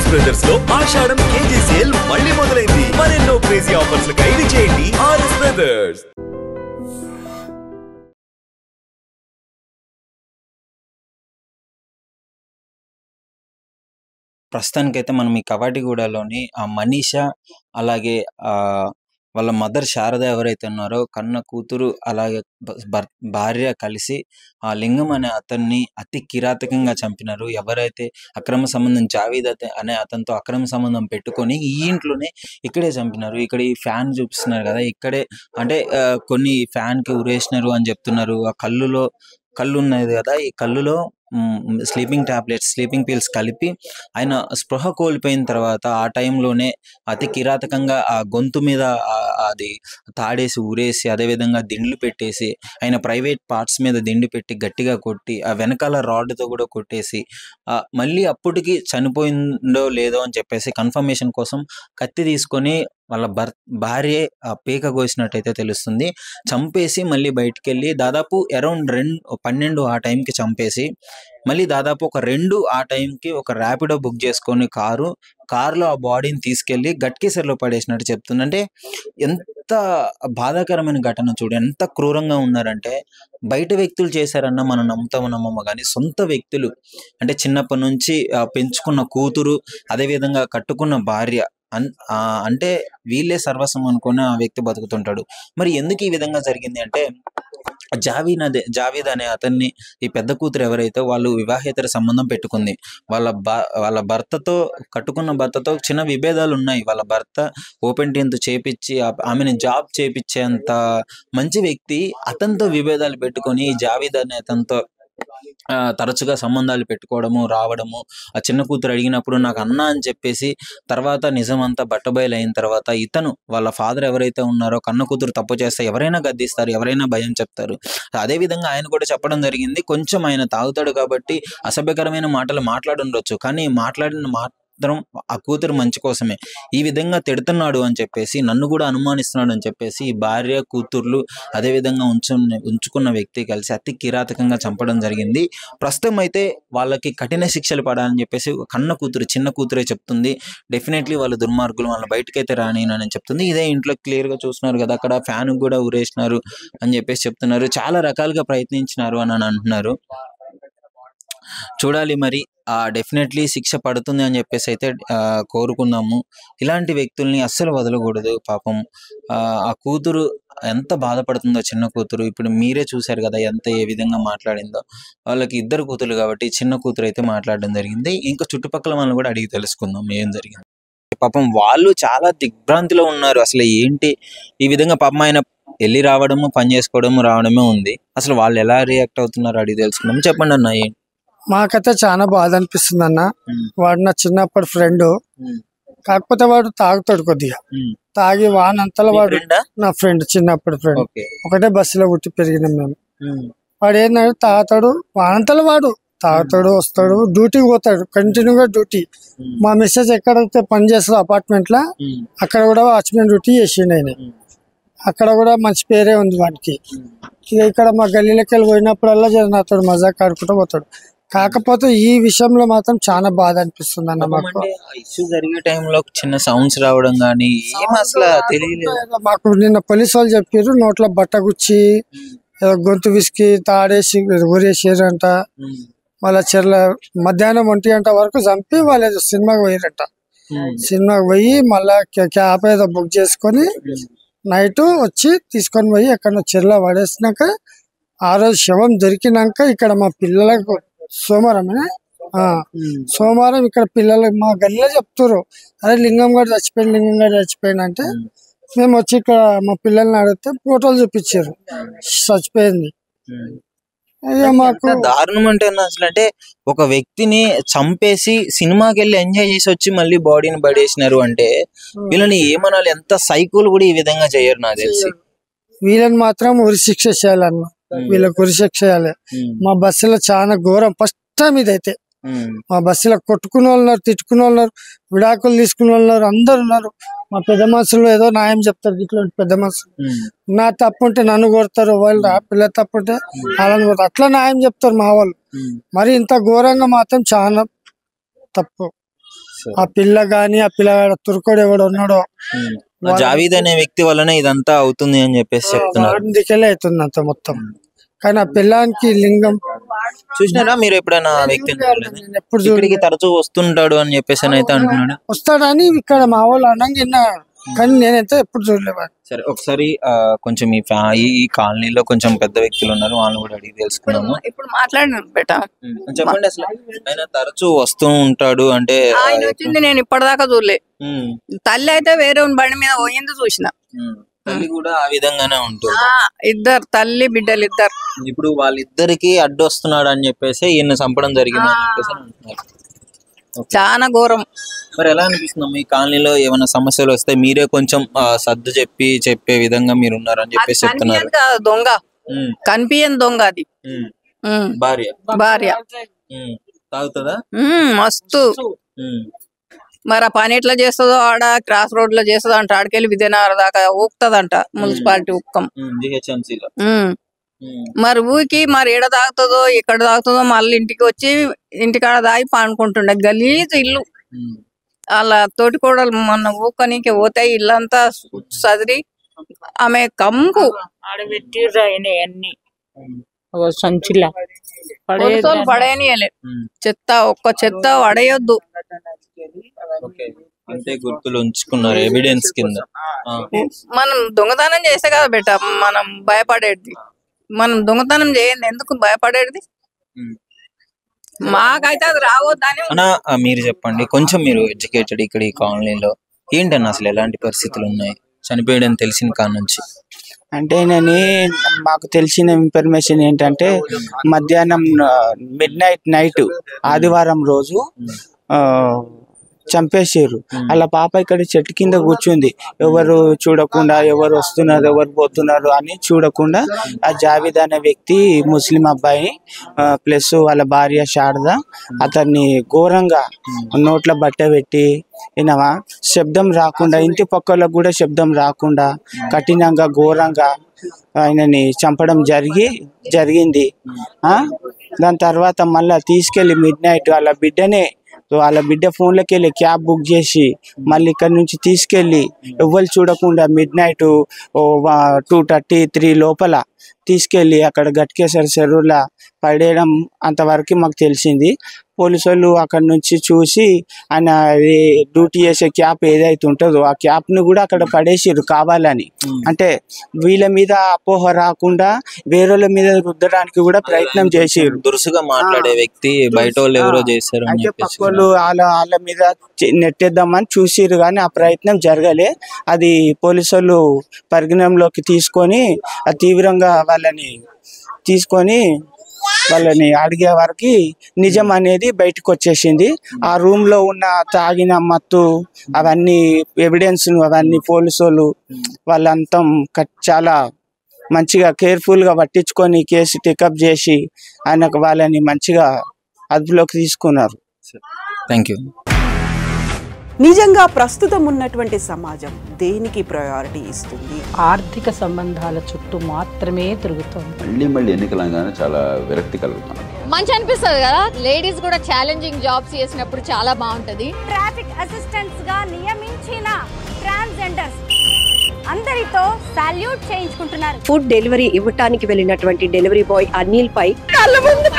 RS brothers లో ఆషాఢం KG sale మళ్ళీ మొదలైంది. మరెన్నో క్రేజీ ఆఫర్స్ ఖైదీ చేయండి ఆర్ఎస్ బ్రదర్స్. ప్రస్తుతానికైతే మనం ఈ కవాటిగూడలోని ఆ మనీషా అలాగే వాళ్ళ మదర్ శారద ఎవరైతే ఉన్నారో కన్న కూతురు అలాగే భార్య కలిసి ఆ లింగం అనే అతన్ని అతి కిరాతకంగా చంపినారు. ఎవరైతే అక్రమ సంబంధం జావీద్ అనే అతనితో అక్రమ సంబంధం పెట్టుకొని ఈ ఇంట్లోనే ఇక్కడే చంపినారు. ఇక్కడ ఈ ఫ్యాన్ చూపిస్తున్నారు కదా, ఇక్కడే అంటే కొన్ని ఫ్యాన్ కి ఉరేసినారు అని చెప్తున్నారు. ఆ కళ్ళు ఉన్నది కదా, ఈ కళ్ళులో స్లీపింగ్ టాబ్లెట్స్, స్లీపింగ్ పిల్స్ కలిపి ఆయన స్పృహ కోల్పోయిన తర్వాత ఆ టైంలోనే అతి కిరాతకంగా ఆ గొంతు మీద అది తాడేసి ఊరేసి, అదేవిధంగా దిండ్లు పెట్టేసి, ఆయన ప్రైవేట్ పార్ట్స్ మీద దిండు పెట్టి గట్టిగా కొట్టి ఆ వెనకాల రాడ్తో కూడా కొట్టేసి మళ్ళీ అప్పటికి చనిపోయిందో లేదో అని చెప్పేసి కన్ఫర్మేషన్ కోసం కత్తి తీసుకొని వాళ్ళ భార్య పీక కోసినట్టయితే తెలుస్తుంది. చంపేసి మళ్ళీ బయటికి వెళ్ళి దాదాపు అరౌండ్ 12 ఆ టైంకి చంపేసి మళ్ళీ దాదాపు ఒక 2 ఆ టైంకి ఒక ర్యాపిడో బుక్ చేసుకొని కారులో ఆ బాడీని తీసుకెళ్లి గట్కేసర్లో పడేసినట్టు చెప్తుంది. అంటే ఎంత బాధాకరమైన ఘటన చూడు, ఎంత క్రూరంగా ఉన్నారంటే బయట వ్యక్తులు చేశారన్నా మనం నమ్మము, కానీ సొంత వ్యక్తులు అంటే చిన్నప్పటి నుంచి పెంచుకున్న కూతురు, అదేవిధంగా కట్టుకున్న భార్య అంటే వీళ్ళే సర్వస్వం అనుకుని ఆ వ్యక్తి బతుకుతుంటాడు. మరి ఎందుకు ఈ విధంగా జరిగింది అంటే జావీద్ అనే అతన్ని ఈ పెద్ద కూతురు ఎవరైతే వాళ్ళు వివాహేతర సంబంధం పెట్టుకుంది. వాళ్ళ భర్తతో, కట్టుకున్న భర్తతో చిన్న విభేదాలు ఉన్నాయి. వాళ్ళ భర్త ఓపెన్ 10th చేపించి ఆమెను జాబ్ చేపించేంత మంచి వ్యక్తి అతనితో విభేదాలు పెట్టుకొని జావీద్ అనే అతనితో తరచుగా సంబంధాలు పెట్టుకోవడము, రావడము. ఆ చిన్న కూతురు అడిగినప్పుడు నాకు అన్న అని చెప్పేసి తర్వాత నిజం అంతా బట్టబయలు అయిన తర్వాత ఇతను వాళ్ళ ఫాదర్ ఎవరైతే ఉన్నారో కన్న కూతురు తప్పు చేస్తే ఎవరైనా గద్దిస్తారు, ఎవరైనా భయం చెప్తారు. అదేవిధంగా ఆయన కూడా చెప్పడం జరిగింది. కొంచెం ఆయన తాగుతాడు కాబట్టి అసభ్యకరమైన మాటలు మాట్లాడుండొచ్చు, కానీ మాట్లాడిన మాత్రం ఆ కూతురు మంచి కోసమే. ఈ విధంగా తిడుతున్నాడు అని చెప్పేసి, నన్ను కూడా అనుమానిస్తున్నాడు అని చెప్పేసి ఈ భార్య కూతుర్లు అదేవిధంగా ఉంచుకున్న వ్యక్తి కలిసి అతి కిరాతకంగా చంపడం జరిగింది. ప్రస్తుతం అయితే వాళ్ళకి కఠిన శిక్షలు పడాలని చెప్పేసి కన్న కూతురు, చిన్న కూతురే చెప్తుంది. డెఫినెట్లీ వాళ్ళు దుర్మార్గులు, వాళ్ళ బయటకైతే రానినని చెప్తుంది. ఇదే ఇంట్లో క్లియర్ గా చూస్తున్నారు కదా, అక్కడ ఫ్యాన్ కూడా ఉరేసినారు అని చెప్పేసి చెప్తున్నారు. చాలా రకాలుగా ప్రయత్నించినారు అని అంటున్నారు. చూడాలి మరి డెఫినెట్లీ శిక్ష పడుతుంది అని చెప్పేసి అయితే కోరుకున్నాము. ఇలాంటి వ్యక్తుల్ని అస్సలు వదలకూడదు. పాపం ఆ కూతురు ఎంత బాధపడుతుందో, చిన్న కూతురు. ఇప్పుడు మీరే చూశారు కదా ఏ విధంగా మాట్లాడిందో. వాళ్ళకి 2 కూతురు కాబట్టి చిన్న కూతురు అయితే మాట్లాడడం జరిగింది. ఇంకా చుట్టుపక్కల వాళ్ళని కూడా అడిగి తెలుసుకుందాం ఏం జరిగింది. పాపం వాళ్ళు చాలా దిగ్భ్రాంతిలో ఉన్నారు. అసలు ఏంటి ఈ విధంగా పాపం ఆయన వెళ్ళి రావడము, పని చేసుకోవడము, రావడమే ఉంది. అసలు వాళ్ళు ఎలా రియాక్ట్ అవుతున్నారు అడిగి తెలుసుకుందాం. చెప్పండి అన్న. మాకైతే చాలా బాధ అనిపిస్తుంది అన్న. వాడు నా చిన్నప్పటి ఫ్రెండ్, కాకపోతే వాడు తాగుతాడు కొద్దిగా. తాగి వానంతలో వాడు నా ఫ్రెండ్, చిన్నప్పటి ఫ్రెండ్, ఒకటే బస్సులో పుట్టి పెరిగినాం మేము. వాడు ఏంటంటే తాగుతాడు, వానంతలో వాడు తాగుతాడు, వస్తాడు, డ్యూటీకి పోతాడు, కంటిన్యూగా డ్యూటీ. మా మిస్సెస్ ఎక్కడైతే పని చేస్తాడు అపార్ట్మెంట్ లో, అక్కడ కూడా వాచ్మెన్ డ్యూటీ చేసిండు ఆయన. అక్కడ కూడా మంచి పేరే ఉంది వాడికి. ఇక్కడ మా గల్లీలోకి వెళ్ళి పోయినప్పుడల్లా నాతో మజాక్ ఆడుకుంటూ పోతాడు. కాకపోతే ఈ విషయంలో మాత్రం చాలా బాధ అనిపిస్తుంది అన్న. మాకు ఇష్యూ జరిగే టైంలో చిన్న సౌండ్స్ రావడం కానీ అసలు తెలియలేదు. మాకు నిన్న పోలీసు వాళ్ళు చెప్పారు, నోట్లో బట్ట గుచ్చి గొంతు విసికి తాడేసి ఊరేసారంట. మళ్ళా మధ్యాహ్నం 1 గంట వరకు చంపి వాళ్ళు సినిమాకి పోయారంట. సినిమాకి పోయి మళ్ళా క్యాబ్ ఏదో బుక్ చేసుకొని నైట్ వచ్చి తీసుకొని పోయి ఎక్కడ చెర్ల పడేసినాక ఆ రోజు శవం దొరికినాక ఇక్కడ మా పిల్లలకు సోమవారం ఇక్కడ పిల్లలకు మా గల్లీలో చెప్తారు, అరే లింగం గారు చచ్చిపోయింది అంటే మేము వచ్చి ఇక్కడ మా పిల్లల్ని అడిగితే ఫోటోలు చూపించారు, చచ్చిపోయింది. మాకు దారుణం అంటే అసలు అంటే ఒక వ్యక్తిని చంపేసి సినిమాకి వెళ్ళి ఎంజాయ్ చేసి వచ్చి మళ్ళీ బాడీని పడేసినారు అంటే వీళ్ళని ఏమనాలి? ఎంత సైకోలు కూడా ఈ విధంగా చేయరు నాకు తెలిసి. వీళ్ళని మాత్రం ఉరి శిక్ష చేయాలన్న, వీళ్ళకి ఉరి శిక్ష చేయాలి. మా బస్సులో చాలా ఘోరం. ఫస్ట్ టైం ఇదైతే మా బస్సులో కొట్టుకునే వాళ్ళు ఉన్నారు, తిట్టుకునే వాళ్ళు ఉన్నారు, విడాకులు తీసుకునే వాళ్ళు ఉన్నారు, అందరు ఉన్నారు. మా పెద్ద మనుషులు ఏదో న్యాయం చెప్తారు, ఇట్లాంటి పెద్ద మనుషులు. నా తప్పు ఉంటే నన్ను కొడతారు, వాళ్ళు ఆ పిల్ల తప్పు ఉంటే వాళ్ళని కొడతారు, అట్లా న్యాయం చెప్తారు మా వాళ్ళు. మరి ఇంత ఘోరంగా మాత్రం చాలా తప్పు. ఆ పిల్ల గాని ఆ పిల్లగాడు తుర్కోడు ఎవడు ఉన్నాడో జావీద్ అనే వ్యక్తి వల్లనే ఇదంతా అవుతుంది అని చెప్పేసి చెప్తున్నారు. అందుకెళ్ళి అవుతుంది అంత మొత్తం. కానీ ఆ పిల్లానికి లింగం చూసినారా మీరు ఎప్పుడైనా వ్యక్తిని? ఎప్పుడు ఇక్కడికి తరచూ వస్తుంటాడు అని చెప్పేసి అయితే అంటున్నాడు. వస్తాడని ఇక్కడ మా వాళ్ళు అనగా విన్నాను, కానీ నేనైతే ఎప్పుడు చూడలేదు. సరే, ఒకసారి కొంచెం ఈ కాలనీలో కొంచెం పెద్ద వ్యక్తులు ఉన్నారు, వాళ్ళని కూడా అడిగి తెలుసుకున్నాము. ఇప్పుడు మాట్లాడినాను బేట. చెప్పండి, అసలు ఆయన తరచూ వస్తూ ఉంటాడు అంటే? ఆయన వచ్చింది నేను ఇప్పటిదాకా చూడలే. తల్లి అయితే వేరే బండి మీద పోయింది చూసిన. తల్లి కూడా ఆ విధంగానే ఉంటుంది. ఇద్దరు తల్లి బిడ్డలు ఇద్దరు. ఇప్పుడు వాళ్ళిద్దరికి అడ్డు వస్తున్నాడు అని చెప్పేసి ఈయన చంపడం జరిగింది అని చెప్పేసి అంటున్నారు. చాలా ఘోరం. మరి ఎలా అనిపిస్తుంది మీ కాలనీలో ఏమైనా సమస్యలు వస్తే మీరే కొంచెం సర్దు చెప్పే విధంగా మీరు ఉన్నారని చెప్పేసి చెప్తున్నారు. దొంగ కనిపించని దొంగ అది. భార్య తాగుతుందా? మస్తు. మరి ఆ పని ఎట్లా చేస్తుందో ఆడ క్రాస్ రోడ్ లో చేస్తుందో అంట. ఆడికెళ్ళి విజయనగరం దాకా ఊపుతుందంట మున్సిపాలిటీ ఉక్కం. మరి ఊకి మరి ఎడ తాగుతుందో ఎక్కడ తాగుతుందో మళ్ళీ ఇంటికి వచ్చి ఇంటికాడ తాగి పానుకుంటుండే. గలీజ్ ఇల్లు. అలా తోటికోడలు మొన్న ఊకనీకి పోతాయి ఇల్లంతా సదిరి ఆమె కంపు ఆడబెట్టిర్రు. సంచిలా పడేయనియలే. చెత్త ఒక్క చెత్త పడేయొద్దు. అంటే గుర్తులు ఉంచుకున్నారు ఎవిడెన్స్ కింద. మనం దొంగతనం చేస్తే కదా బెట మనం భయపడేది. మనం దొంగతనం చేయండి ఎందుకు భయపడేది? మాకైతే అది రావద్దని. మీరు చెప్పండి, కొంచెం మీరు ఎడ్యుకేటెడ్ ఇక్కడ ఈ కాలనీలో ఏంటన్నా అసలు ఎలాంటి పరిస్థితులు ఉన్నాయి చనిపోయాడని తెలిసిన కాడ నుంచి? అంటే మాకు తెలిసిన ఇన్ఫర్మేషన్ ఏంటంటే మధ్యాహ్నం నైట్ ఆదివారం రోజు చంపేసారు. అలా పాప ఇక్కడ చెట్టు కింద కూర్చుంది. ఎవరు చూడకుండా, ఎవరు వస్తున్నారు ఎవరు పోతున్నారు అని చూడకుండా ఆ జావీద్ అనే వ్యక్తి ముస్లిం అబ్బాయి ప్లస్ వాళ్ళ భార్య శారద అతన్ని ఘోరంగా నోట్ల బట్ట పెట్టి వినవా శబ్దం రాకుండా, ఇంటి పక్కలకు కూడా శబ్దం రాకుండా కఠినంగా ఘోరంగా ఆయనని చంపడం జరిగింది. దాని తర్వాత మళ్ళా తీసుకెళ్లి మిడ్నైట్ వాళ్ళ బిడ్డ ఫోన్లోకి వెళ్ళి క్యాబ్ బుక్ చేసి మళ్ళీ ఇక్కడ నుంచి తీసుకెళ్ళి ఎవ్వరు చూడకుండా మిడ్నైట్ 2:33 లోపల తీసుకెళ్ళి అక్కడ గట్కేశ్వర చెరువులో పడేయడం అంతవరకు మాకు తెలిసింది. పోలీసు వాళ్ళు అక్కడ నుంచి చూసి ఆయన డ్యూటీ చేసే క్యాప్ ఏదైతే ఉంటుందో ఆ క్యాప్ని కూడా అక్కడ పడేసిర్రు కావాలని. అంటే వీళ్ళ మీద అపోహ రాకుండా వేరేళ్ళ మీద రుద్దడానికి కూడా ప్రయత్నం చేసిర్రు. దురుసుగా మాట్లాడే వ్యక్తి బయట వాళ్ళు ఎవరో చేశారు. అయితే పక్క వాళ్ళు వాళ్ళ మీద నెట్టేద్దామని చూసిర్రు కానీ ఆ ప్రయత్నం జరగలే. అది పోలీసు వాళ్ళు పరిగణంలోకి తీసుకొని తీవ్రంగా వాళ్ళని అడిగే వరకు నిజం అనేది బయటకు వచ్చేసింది. ఆ రూమ్ లో ఉన్న తాగిన మత్తు అవన్నీ ఎవిడెన్స్ అవన్నీ పోలీసు వాళ్ళంతా చాలా మంచిగా కేర్ఫుల్ గా పట్టించుకొని కేసు టేకప్ చేసి వాళ్ళని మంచిగా అదుపులోకి తీసుకున్నారు. Thank you. నిజంగా ప్రస్తుతం ఉన్నటువంటి సమాజం దేనికి ప్రయారిటీ ఇస్తుంది? ఆర్థిక సంబంధాల చుట్టూ మాత్రమే తిరుగుతుంది. మళ్ళీ ఎన్నికలంగానే చాలా విరక్తి కలుగుతుంది. మంచి అనిపిస్తుంది కదా, లేడీస్ కూడా ఛాలెంజింగ్ జాబ్స్ చేసినప్పుడు చాలా బాగుంటది. ట్రాఫిక్ అసిస్టెంట్స్ గా నియమించిన ట్రాన్స్జెండర్స్ అందరితో సాల్యూట్ చేయించుకుంటున్నారు. ఫుడ్ డెలివరీ ఇవ్వటానికి వెళ్ళినటువంటి డెలివరీ బాయ్ అనిల్ పై కళ్ళ ముందు